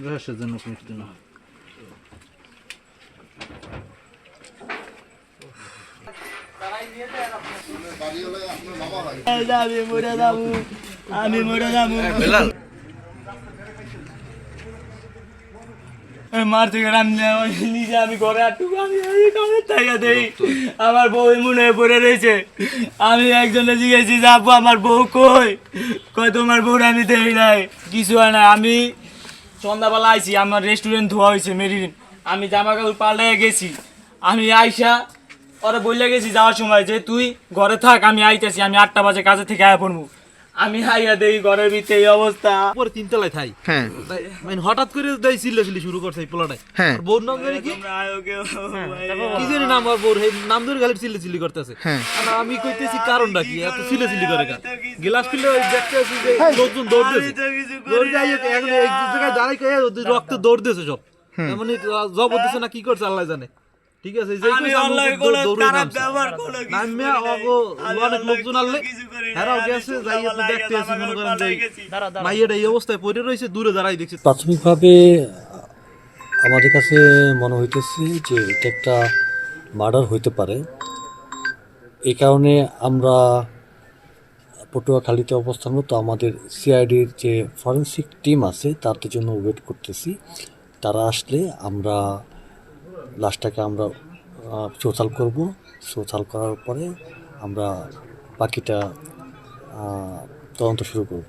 রহস্যজনক মৃত্যু না। আমি মরে যাবো মার থেকে নিজে আমি ঘরে আটুকু আমি টাকা দেই আমার বউ মনে পড়ে রয়েছে। আমি একজনে জিজ্ঞেসি যে আপু আমার বউ কই, কয় তোমার বউর আমি দেই নাই, কিছু হয় না। আমি সন্ধ্যাবেলা আইছি, আমার রেস্টুরেন্ট ধোয়া হয়েছে মেরিন, আমি জামা কাপড় পাল্টে গেছি। আমি আইসা ওরা বললে গেছি যাওয়ার সময় যে তুই ঘরে থাক, আমি আইতেছি, আমি 8টা বাজে কাজে থেকে আয়া পড়বো। আমি আইয়া দেই ঘরের ভিতরে এই অবস্থা। পরে 3 তলায় থাই। হ্যাঁ মানে হঠাৎ করে দেই চিল্লাচিল্লি শুরু করছে এই পোলাটাই। হ্যাঁ বোর নাম ধরে কি তোমরা আয়ো কেউ কি জানি নাম, আর বোর এই নাম ধরে গালি চিল্লাচিল্লি করতেছে। হ্যাঁ আর আমি কইতেছি কারণটা কি এত চিল্লাচিল্লি করে কেন? গ্লাস খুলে ওই দেখতে আছি যে লোকজন দৌড় দিয়েছে, দৌড় যাই এখন এই জায়গায় দাঁড়াই কয়ে রক্ত দৌড় দিয়েছে সব, মানে জব দিতেছে না কি করছে আল্লাহ জানে। ঠিক আছে যে আমি অনলাইনে কোনো খারাপ ব্যবহার কোনো কিছু নামিয়া অগো অনেক লোকজন আনলে হেরাও গেছে যাই তো দেখতে আসি, মনে করেন যে মাইয়াটা এই অবস্থায় পড়ে রয়েছে, দূরে দাঁড়াই দেখছি। প্রাথমিকভাবে আমাদের কাছে মনে হইতেছে যে এটা একটা মার্ডার হইতে পারে। এই কারণে আমরা পটুয়াখালীতে অবস্থানরত আমাদের সিআইডির যে ফরেনসিক টিম আছে তাদের জন্য ওয়েট করতেছি। তারা আসলে আমরা লাশটাকে আমরা চৌথাল করব। চৌথাল করার পরে আমরা বাকিটা তদন্ত শুরু করব।